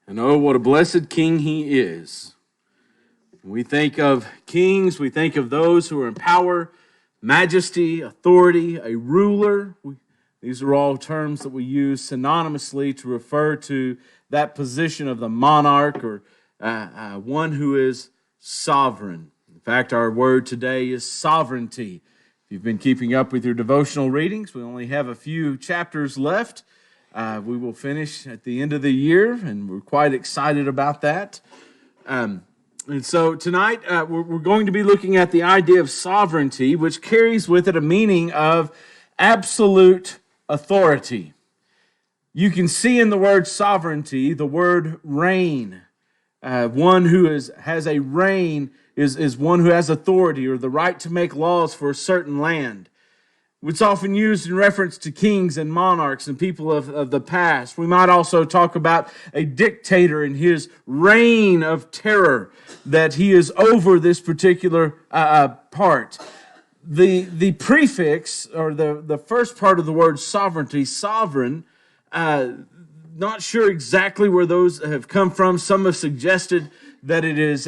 And oh, what a blessed King he is. When we think of kings, we think of those who are in power, majesty, authority, a ruler. These are all terms that we use synonymously to refer to that position of the monarch or one who is sovereign. In fact, our word today is sovereignty. If you've been keeping up with your devotional readings, we only have a few chapters left. We will finish at the end of the year, and we're quite excited about that. And so tonight, we're going to be looking at the idea of sovereignty, which carries with it a meaning of absolute authority. You can see in the word sovereignty the word reign. One who has a reign is one who has authority or the right to make laws for a certain land. It's often used in reference to kings and monarchs and people of the past. We might also talk about a dictator and his reign of terror, that he is over this particular part. The prefix, or the first part of the word sovereignty, sovereign, not sure exactly where those have come from. Some have suggested that it is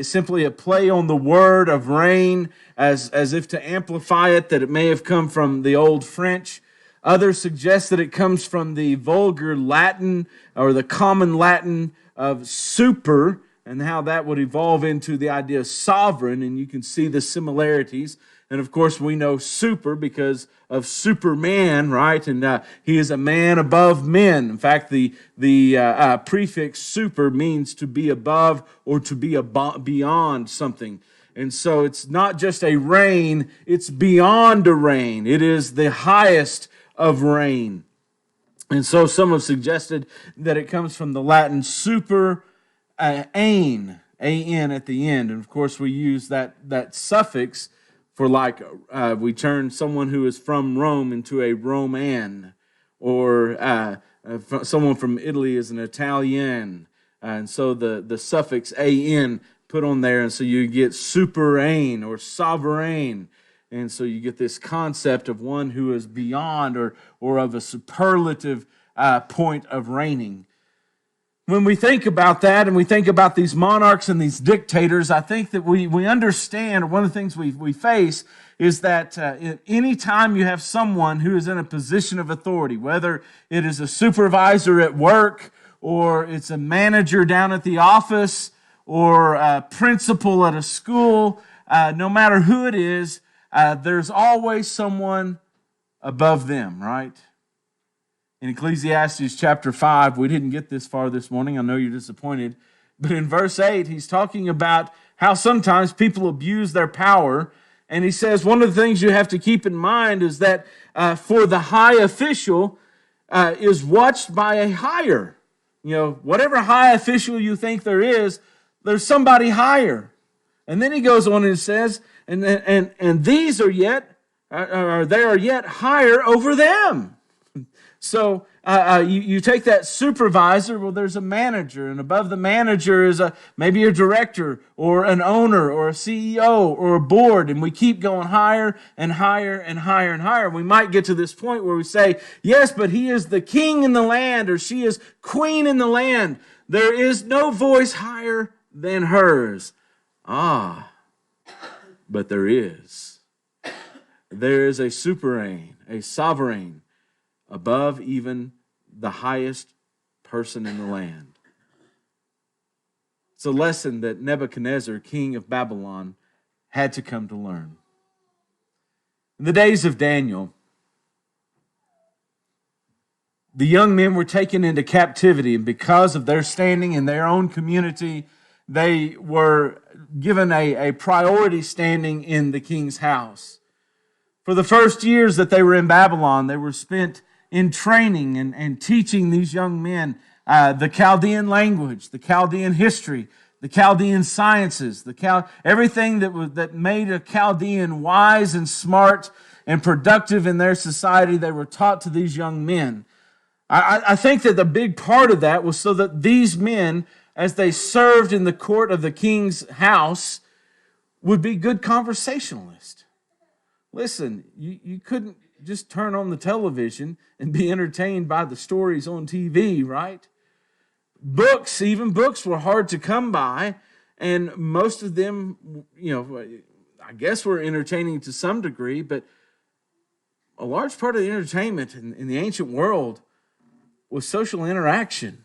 simply a play on the word of reign, as if to amplify it, that it may have come from the Old French. Others suggest that it comes from the vulgar Latin or the common Latin of super, and how that would evolve into the idea of sovereign, and you can see the similarities. And of course, we know super because of Superman, right? And he is a man above men. In fact, the prefix super means to be above or to be beyond something. And so it's not just a reign, it's beyond a reign. It is the highest of reign. And so some have suggested that it comes from the Latin super, ain, A-N at the end. And of course, we use that suffix for we turn someone who is from Rome into a Roman, or someone from Italy is an Italian. And so the suffix A-N put on there, and so you get superain or sovereign. And so you get this concept of one who is beyond or of a superlative point of reigning. When we think about that and we think about these monarchs and these dictators, I think that we understand, or one of the things we face is that any time you have someone who is in a position of authority, whether it is a supervisor at work or it's a manager down at the office or a principal at a school, no matter who it is, there's always someone above them, right? In Ecclesiastes chapter 5, we didn't get this far this morning. I know you're disappointed. But in verse 8, he's talking about how sometimes people abuse their power. And he says one of the things you have to keep in mind is that for the high official is watched by a higher. You know, whatever high official you think there is, there's somebody higher. And then he goes on and says, and these are yet, or they are yet higher over them. So you take that supervisor, well, there's a manager, and above the manager is maybe a director or an owner or a CEO or a board, and we keep going higher and higher and higher and higher. We might get to this point where we say, yes, but he is the king in the land, or she is queen in the land. There is no voice higher than hers. Ah, but there is. There is a superain, a sovereign, above even the highest person in the land. It's a lesson that Nebuchadnezzar, king of Babylon, had to come to learn. In the days of Daniel, the young men were taken into captivity, and because of their standing in their own community, they were given a priority standing in the king's house. For the first years that they were in Babylon, they were spent in training and teaching these young men the Chaldean language, the Chaldean history, the Chaldean sciences, everything that made a Chaldean wise and smart and productive in their society. They were taught to these young men. I think that the big part of that was so that these men, as they served in the court of the king's house, would be good conversationalists. Listen, you couldn't just turn on the television and be entertained by the stories on TV, right? Books, even books, were hard to come by, and most of them, I guess were entertaining to some degree, but a large part of the entertainment in the ancient world was social interaction.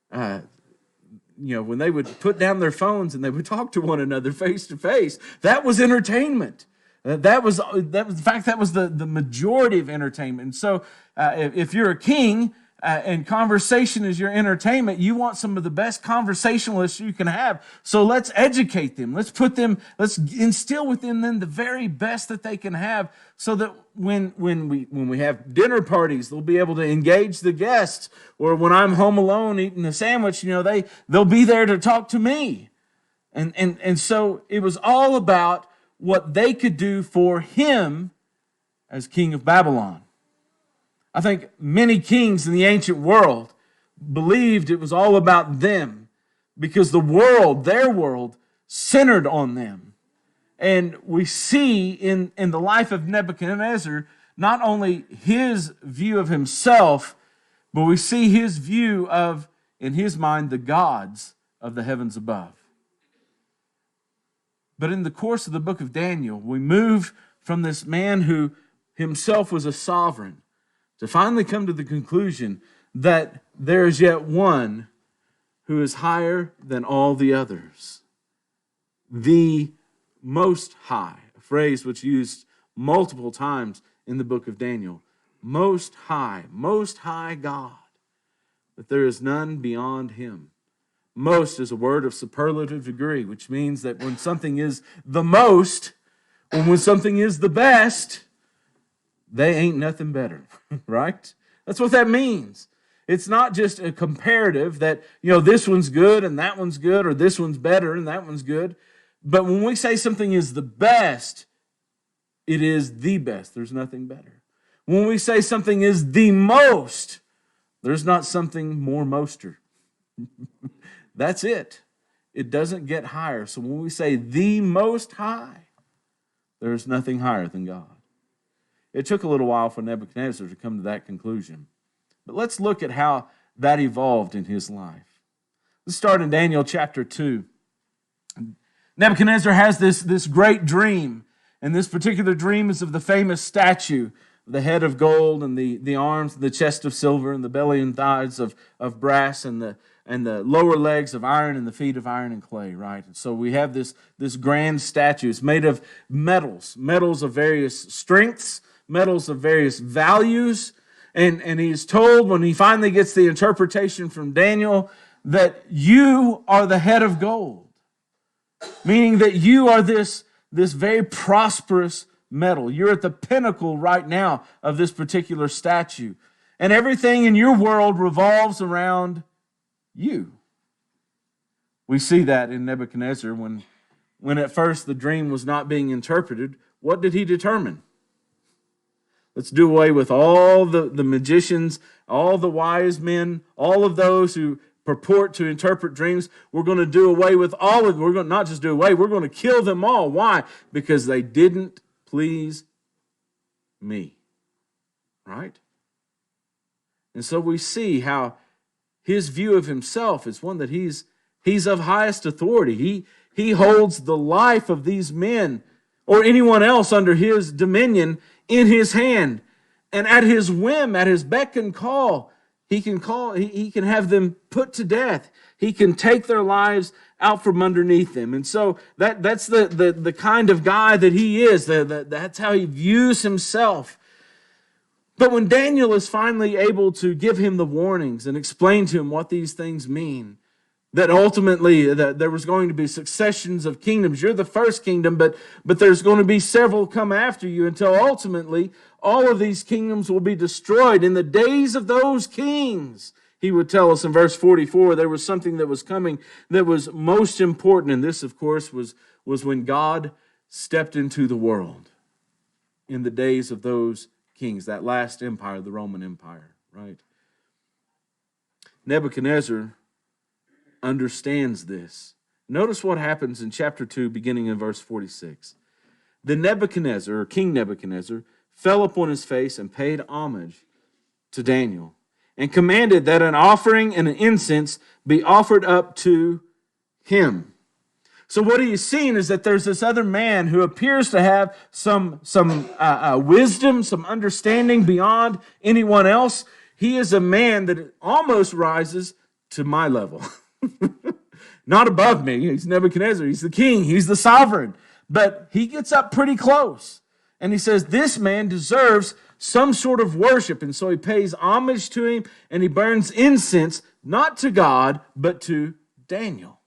When they would put down their phones and they would talk to one another face to face, that was entertainment. That was the majority of entertainment. And so, if you're a king and conversation is your entertainment, you want some of the best conversationalists you can have. So let's educate them. Let's instill within them the very best that they can have, so that when we have dinner parties, they'll be able to engage the guests. Or when I'm home alone eating a sandwich, they'll be there to talk to me. And so it was all about what they could do for him as king of Babylon. I think many kings in the ancient world believed it was all about them, because their world, centered on them. And we see in the life of Nebuchadnezzar not only his view of himself, but we see his view of, in his mind, the gods of the heavens above. But in the course of the book of Daniel, we move from this man who himself was a sovereign to finally come to the conclusion that there is yet one who is higher than all the others. The Most High, a phrase which used multiple times in the book of Daniel. Most High God, that there is none beyond him. Most is a word of superlative degree, which means that when something is the most, or when something is the best, they ain't nothing better, right? That's what that means. It's not just a comparative that, this one's good and that one's good, or this one's better and that one's good. But when we say something is the best, it is the best. There's nothing better. When we say something is the most, there's not something more moster. That's it. It doesn't get higher. So when we say the Most High, there's nothing higher than God. It took a little while for Nebuchadnezzar to come to that conclusion. But let's look at how that evolved in his life. Let's start in Daniel chapter 2. Nebuchadnezzar has this great dream, and this particular dream is of the famous statue, the head of gold and the arms, the chest of silver, and the belly and thighs of brass, and the lower legs of iron and the feet of iron and clay, right? And so we have this grand statue. It's made of metals of various strengths, metals of various values. And he's told, when he finally gets the interpretation from Daniel, that you are the head of gold, meaning that you are this very prosperous metal. You're at the pinnacle right now of this particular statue. And everything in your world revolves around you. We see that in Nebuchadnezzar when at first the dream was not being interpreted. What did he determine? Let's do away with all the magicians, all the wise men, all of those who purport to interpret dreams. We're going to do away with all of them. We're going to not just do away, we're going to kill them all. Why? Because they didn't please me. Right? And so we see how his view of himself is one that he's of highest authority. He holds the life of these men or anyone else under his dominion in his hand. And at his whim, at his beck and call, he can have them put to death. He can take their lives out from underneath them. And so that's the kind of guy that he is. That's how he views himself. But when Daniel is finally able to give him the warnings and explain to him what these things mean, that ultimately that there was going to be successions of kingdoms. You're the first kingdom, but there's going to be several come after you until ultimately all of these kingdoms will be destroyed. In the days of those kings, he would tell us in verse 44, there was something that was coming that was most important. And this, of course, was when God stepped into the world in the days of those kings, that last empire, the Roman Empire, right? Nebuchadnezzar understands this. Notice what happens in chapter 2, beginning in verse 46. Then Nebuchadnezzar, or King Nebuchadnezzar, fell upon his face and paid homage to Daniel. and commanded that an offering and an incense be offered up to him. So what he is seeing is that there's this other man who appears to have some wisdom, some understanding beyond anyone else. He is a man that almost rises to my level. Not above me. He's Nebuchadnezzar. He's the king. He's the sovereign. But he gets up pretty close. And he says, this man deserves some sort of worship. And so he pays homage to him and he burns incense, not to God, but to Daniel.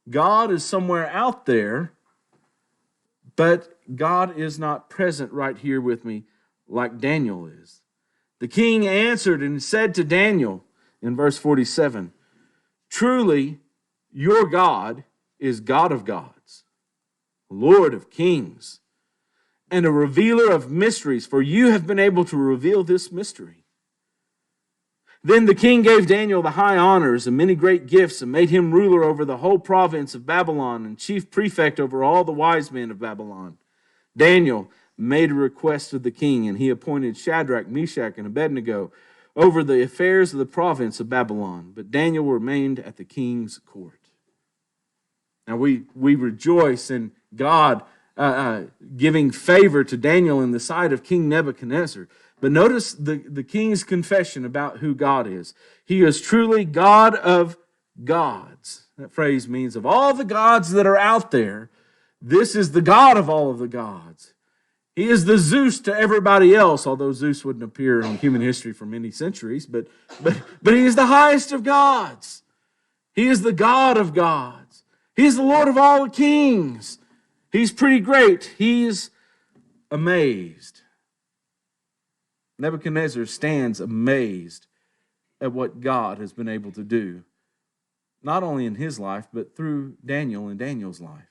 God is somewhere out there, but God is not present right here with me like Daniel is. The king answered and said to Daniel in verse 47, truly, your God is God of gods, Lord of kings, and a revealer of mysteries, for you have been able to reveal this mystery. Then the king gave Daniel the high honors and many great gifts, and made him ruler over the whole province of Babylon and chief prefect over all the wise men of Babylon. Daniel made a request to the king, and he appointed Shadrach, Meshach, and Abednego over the affairs of the province of Babylon. But Daniel remained at the king's court. Now we rejoice in God giving favor to Daniel in the sight of King Nebuchadnezzar. But notice the king's confession about who God is. He is truly God of gods. That phrase means of all the gods that are out there, this is the God of all of the gods. He is the Zeus to everybody else, although Zeus wouldn't appear on human history for many centuries, but he is the highest of gods. He is the God of gods. He is the Lord of all the kings. He's pretty great. He's amazed. Nebuchadnezzar stands amazed at what God has been able to do, not only in his life, but through Daniel and Daniel's life.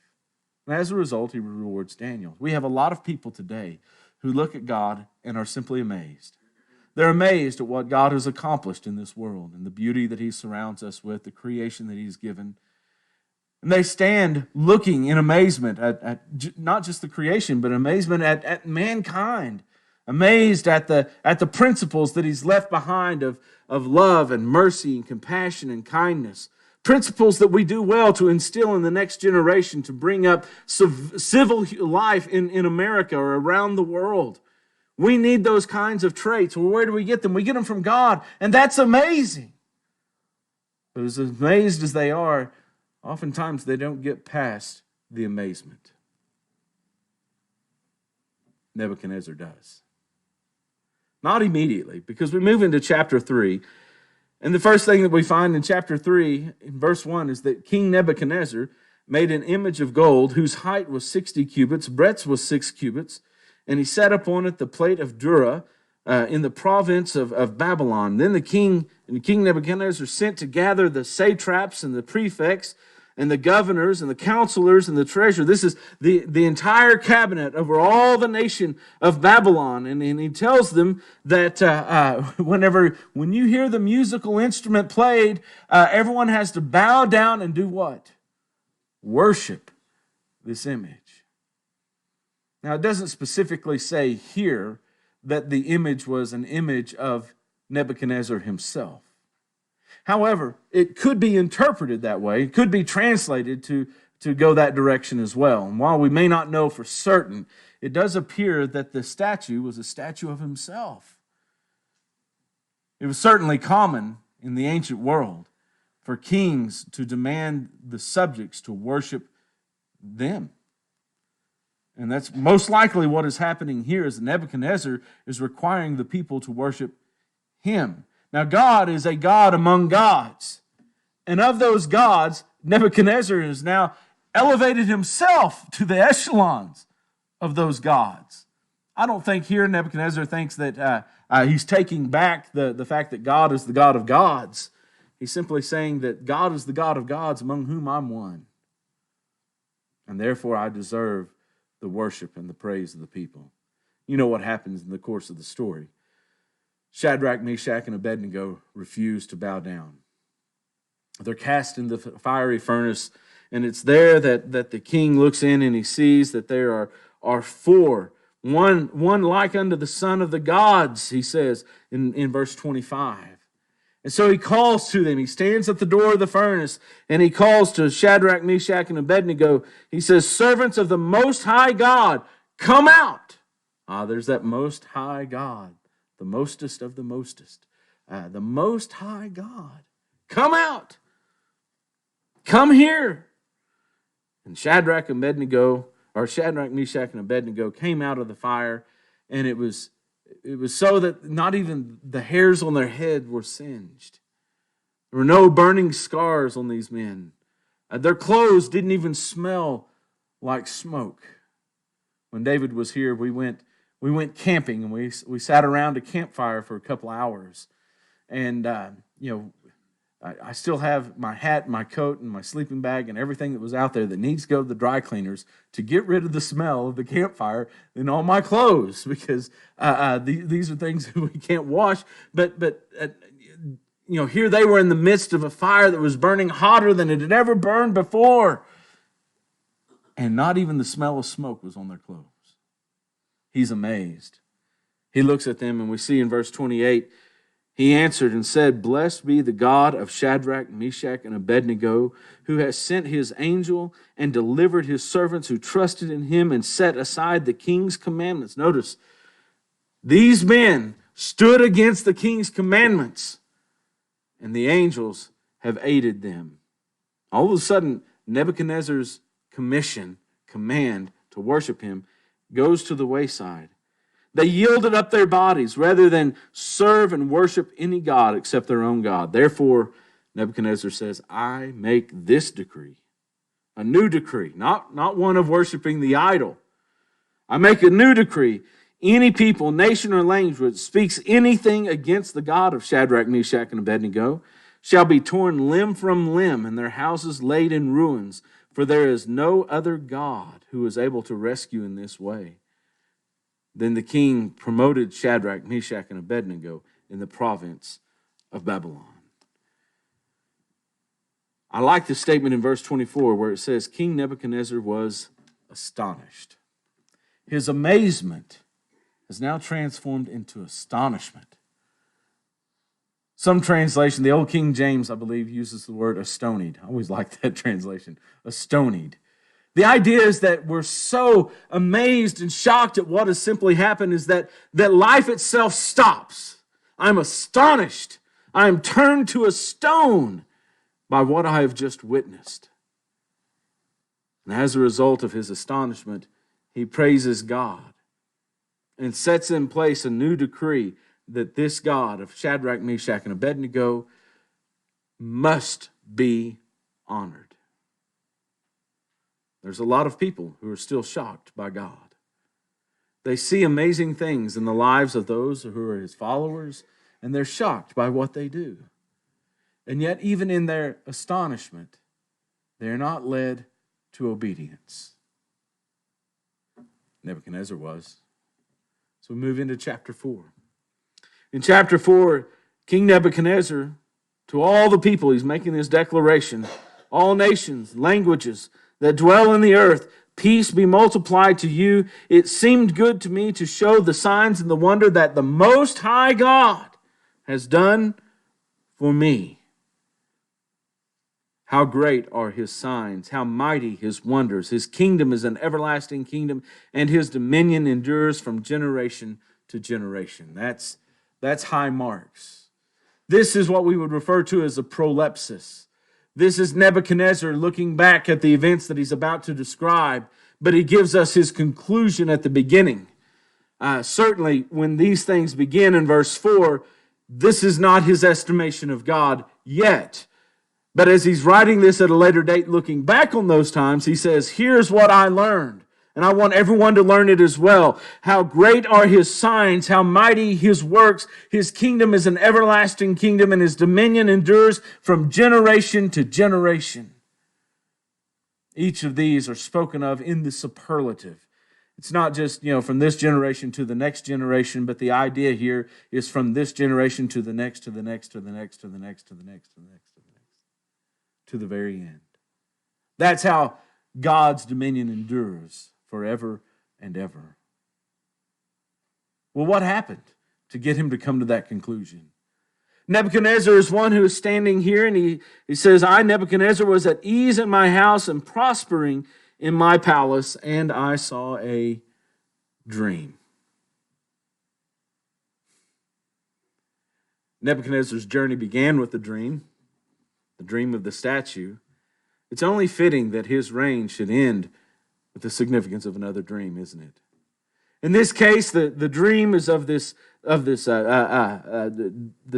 And as a result, he rewards Daniel. We have a lot of people today who look at God and are simply amazed. They're amazed at what God has accomplished in this world and the beauty that he surrounds us with, the creation that he's given. And they stand looking in amazement at not just the creation, but amazement at mankind. Amazed at the principles that he's left behind of love and mercy and compassion and kindness. Principles that we do well to instill in the next generation to bring up civil life in America or around the world. We need those kinds of traits. Well, where do we get them? We get them from God, and that's amazing. But as amazed as they are, oftentimes they don't get past the amazement. Nebuchadnezzar does. Not immediately, because we move into chapter 3. And the first thing that we find in chapter 3, in verse 1, is that King Nebuchadnezzar made an image of gold whose height was 60 cubits, breadth was 6 cubits, and he set upon it the plate of Dura in the province of Babylon. Then King Nebuchadnezzar sent to gather the satraps and the prefects and the governors and the counselors and the treasurer. This is the entire cabinet over all the nation of Babylon. And he tells them that when you hear the musical instrument played, everyone has to bow down and do what? Worship this image. Now, it doesn't specifically say here that the image was an image of Nebuchadnezzar himself. However, it could be interpreted that way. It could be translated to go that direction as well. And while we may not know for certain, it does appear that the statue was a statue of himself. It was certainly common in the ancient world for kings to demand the subjects to worship them. And that's most likely what is happening here, is Nebuchadnezzar is requiring the people to worship him. Now, God is a God among gods. And of those gods, Nebuchadnezzar has now elevated himself to the echelons of those gods. I don't think here Nebuchadnezzar thinks that he's taking back the fact that God is the God of gods. He's simply saying that God is the God of gods among whom I'm one. And therefore I deserve the worship and the praise of the people. You know what happens in the course of the story. Shadrach, Meshach, and Abednego refuse to bow down. They're cast in the fiery furnace, and it's there that the king looks in and he sees that there are four one like unto the son of the gods, he says in verse 25. And so he calls to them. He stands at the door of the furnace and he calls to Shadrach, Meshach, and Abednego. He says, servants of the Most High God, come out. There's that Most High God, the mostest of the mostest. The Most High God, come out. Come here. And Shadrach, Meshach, and Abednego came out of the fire, and it was so that not even the hairs on their head were singed. There were no burning scars on these men. Their clothes didn't even smell like smoke. When David was here, we went camping, and we sat around a campfire for a couple hours. And, I still have my hat, my coat, and my sleeping bag, and everything that was out there that needs to go to the dry cleaners to get rid of the smell of the campfire and all my clothes, because these are things that we can't wash. But here they were in the midst of a fire that was burning hotter than it had ever burned before, and not even the smell of smoke was on their clothes. He's amazed. He looks at them, and we see in verse 28, he answered and said, blessed be the God of Shadrach, Meshach, and Abednego, who has sent his angel and delivered his servants who trusted in him and set aside the king's commandments. Notice, these men stood against the king's commandments, and the angels have aided them. All of a sudden, Nebuchadnezzar's command to worship him goes to the wayside. They yielded up their bodies rather than serve and worship any god except their own God. Therefore, Nebuchadnezzar says, I make this decree, a new decree, not one of worshiping the idol. I make a new decree. Any people, nation, or language which speaks anything against the God of Shadrach, Meshach, and Abednego shall be torn limb from limb and their houses laid in ruins, for there is no other God who is able to rescue in this way. Then the king promoted Shadrach, Meshach, and Abednego in the province of Babylon. I like the statement in verse 24 where it says, King Nebuchadnezzar was astonished. His amazement is now transformed into astonishment. Some translation, the old King James, I believe, uses the word astonied. I always like that translation, astonied. The idea is that we're so amazed and shocked at what has simply happened is that life itself stops. I'm astonished. I am turned to a stone by what I have just witnessed. And as a result of his astonishment, he praises God and sets in place a new decree that this God of Shadrach, Meshach, and Abednego must be honored. There's a lot of people who are still shocked by God. They see amazing things in the lives of those who are his followers, and they're shocked by what they do. And yet, even in their astonishment, they're not led to obedience. Nebuchadnezzar was. So we move into chapter 4. In chapter 4, King Nebuchadnezzar, to all the people, he's making this declaration, all nations, languages that dwell in the earth, peace be multiplied to you. It seemed good to me to show the signs and the wonder that the Most High God has done for me. How great are his signs, how mighty his wonders. His kingdom is an everlasting kingdom, and his dominion endures from generation to generation. That's high marks. This is what we would refer to as a prolepsis. This is Nebuchadnezzar looking back at the events that he's about to describe, but he gives us his conclusion at the beginning. Certainly, when these things begin in verse 4, this is not his estimation of God yet. But as he's writing this at a later date, looking back on those times, he says, here's what I learned. And I want everyone to learn it as well. How great are his signs, how mighty his works. His kingdom is an everlasting kingdom, and his dominion endures from generation to generation. Each of these are spoken of in the superlative. It's not just, from this generation to the next generation, but the idea here is from this generation to the next, to the next, to the next, to the next, to the next, to the next, to the next, to the very end. That's how God's dominion endures forever and ever. Well, what happened to get him to come to that conclusion? Nebuchadnezzar is one who is standing here, and he says, I, Nebuchadnezzar, was at ease in my house and prospering in my palace, and I saw a dream. Nebuchadnezzar's journey began with the dream of the statue. It's only fitting that his reign should end with the significance of another dream, isn't it? In this case, the dream is of the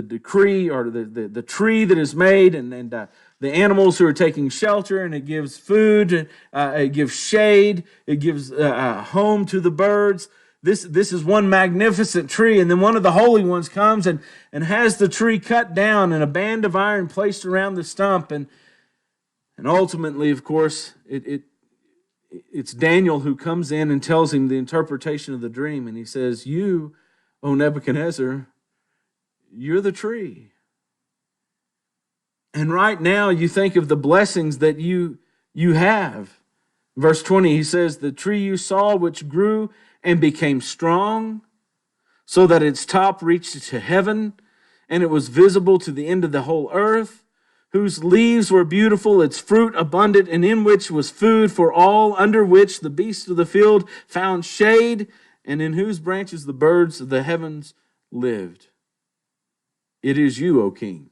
decree, or the tree that is made, and the animals who are taking shelter, and it gives food, it gives shade, it gives home to the birds. This is one magnificent tree, and then one of the holy ones comes and has the tree cut down and a band of iron placed around the stump, and ultimately, of course, it's Daniel who comes in and tells him the interpretation of the dream, and he says, you, O Nebuchadnezzar, you're the tree. And right now you think of the blessings that you have. Verse 20, he says, the tree you saw which grew and became strong, so that its top reached to heaven, and it was visible to the end of the whole earth, whose leaves were beautiful, its fruit abundant, and in which was food for all, under which the beasts of the field found shade, and in whose branches the birds of the heavens lived. It is you, O King,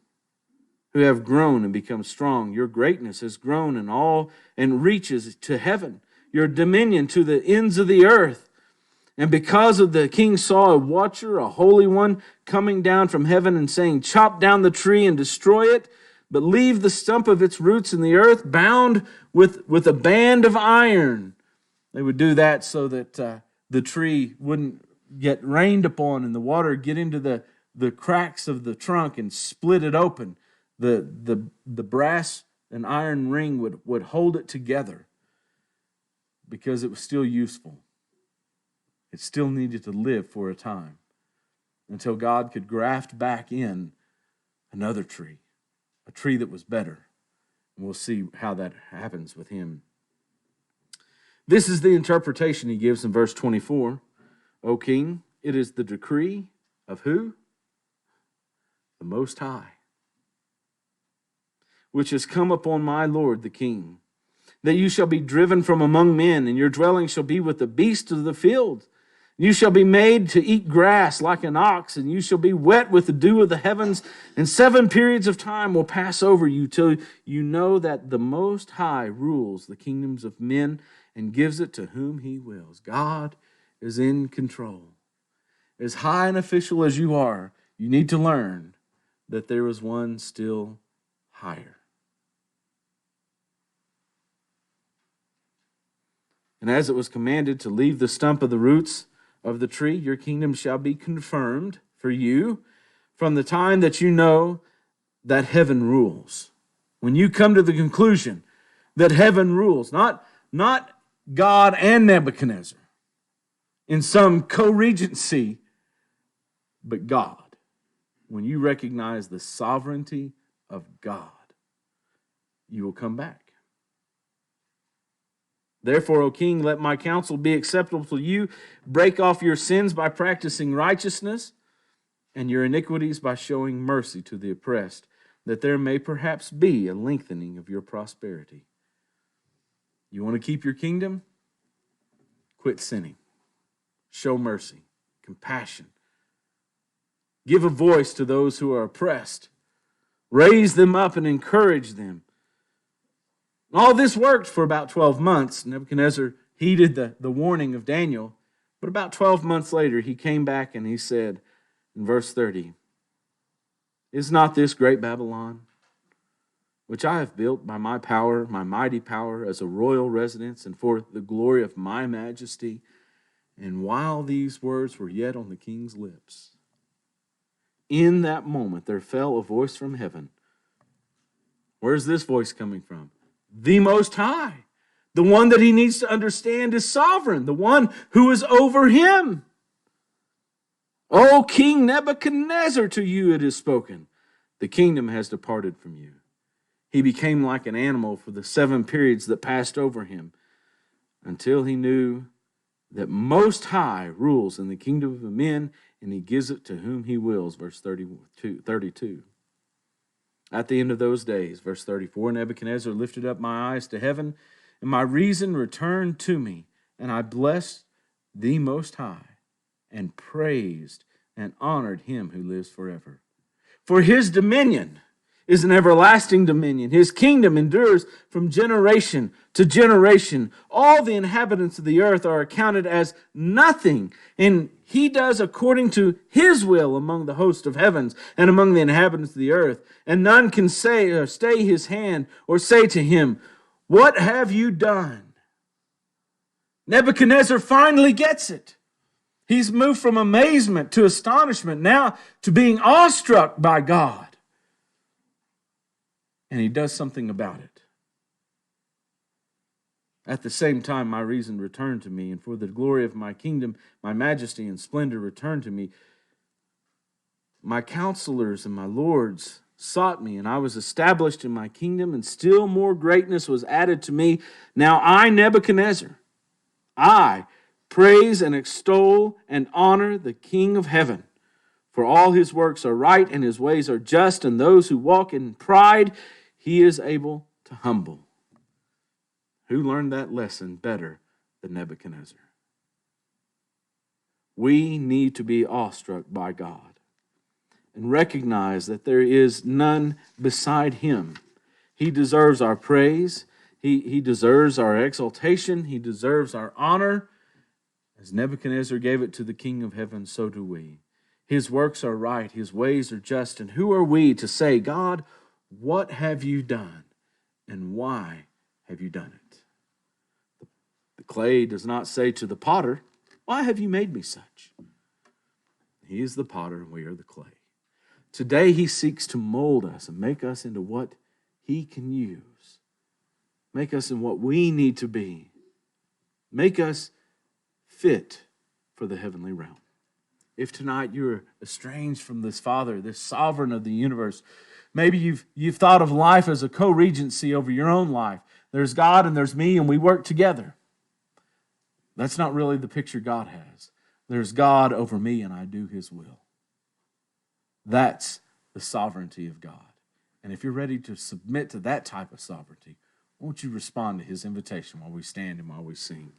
who have grown and become strong. Your greatness has grown in all and reaches to heaven, your dominion to the ends of the earth. And because of the king saw a watcher, a holy one, coming down from heaven and saying, chop down the tree and destroy it, but leave the stump of its roots in the earth, bound with a band of iron. They would do that so that the tree wouldn't get rained upon and the water get into the cracks of the trunk and split it open. The brass and iron ring would hold it together because it was still useful. It still needed to live for a time until God could graft back in another tree. A tree that was better. And we'll see how that happens with him. This is the interpretation he gives in verse 24. O King, it is the decree of who? The Most High, which has come upon my Lord the King, that you shall be driven from among men, and your dwelling shall be with the beasts of the field. You shall be made to eat grass like an ox, and you shall be wet with the dew of the heavens, and 7 periods of time will pass over you till you know that the Most High rules the kingdoms of men and gives it to whom he wills. God is in control. As high an official as you are, you need to learn that there is one still higher. And as it was commanded to leave the stump of the roots of the tree, your kingdom shall be confirmed for you from the time that you know that heaven rules. When you come to the conclusion that heaven rules, not God and Nebuchadnezzar in some co-regency, but God. When you recognize the sovereignty of God, you will come back. Therefore, O King, let my counsel be acceptable to you. Break off your sins by practicing righteousness, and your iniquities by showing mercy to the oppressed, that there may perhaps be a lengthening of your prosperity. You want to keep your kingdom? Quit sinning. Show mercy, compassion. Give a voice to those who are oppressed. Raise them up and encourage them. All this worked for about 12 months. Nebuchadnezzar heeded the warning of Daniel. But about 12 months later, he came back and he said in verse 30, is not this great Babylon, which I have built by my power, my mighty power, as a royal residence and for the glory of my majesty? And while these words were yet on the king's lips, in that moment there fell a voice from heaven. Where's this voice coming from? The Most High, the one that he needs to understand is sovereign, the one who is over him. O King Nebuchadnezzar, to you it is spoken, the kingdom has departed from you. He became like an animal for the 7 periods that passed over him, until he knew that Most High rules in the kingdom of men, and he gives it to whom he wills. Verse 32. At the end of those days, verse 34, Nebuchadnezzar lifted up my eyes to heaven, and my reason returned to me, and I blessed the Most High, and praised and honored him who lives forever. For his dominion is an everlasting dominion. His kingdom endures from generation to generation. All the inhabitants of the earth are accounted as nothing, and he does according to his will among the host of heavens and among the inhabitants of the earth. And none can say or stay his hand or say to him, "What have you done?" Nebuchadnezzar finally gets it. He's moved from amazement to astonishment, now to being awestruck by God. And he does something about it. At the same time, my reason returned to me, and for the glory of my kingdom, my majesty and splendor returned to me. My counselors and my lords sought me, and I was established in my kingdom, and still more greatness was added to me. Now I, Nebuchadnezzar, I praise and extol and honor the King of heaven. For all his works are right, and his ways are just, and those who walk in pride he is able to humble. Who learned that lesson better than Nebuchadnezzar? We need to be awestruck by God and recognize that there is none beside him. He deserves our praise. He deserves our exaltation. He deserves our honor. As Nebuchadnezzar gave it to the King of heaven, so do we. His works are right. His ways are just. And who are we to say, "God, what have you done, and why have you done it?" The clay does not say to the potter, "Why have you made me such?" He is the potter, and we are the clay. Today he seeks to mold us and make us into what he can use. Make us in what we need to be. Make us fit for the heavenly realm. If tonight you're estranged from this Father, this sovereign of the universe, maybe you've thought of life as a co-regency over your own life. There's God and there's me, and we work together. That's not really the picture God has. There's God over me, and I do his will. That's the sovereignty of God. And if you're ready to submit to that type of sovereignty, won't you respond to his invitation while we stand and while we sing?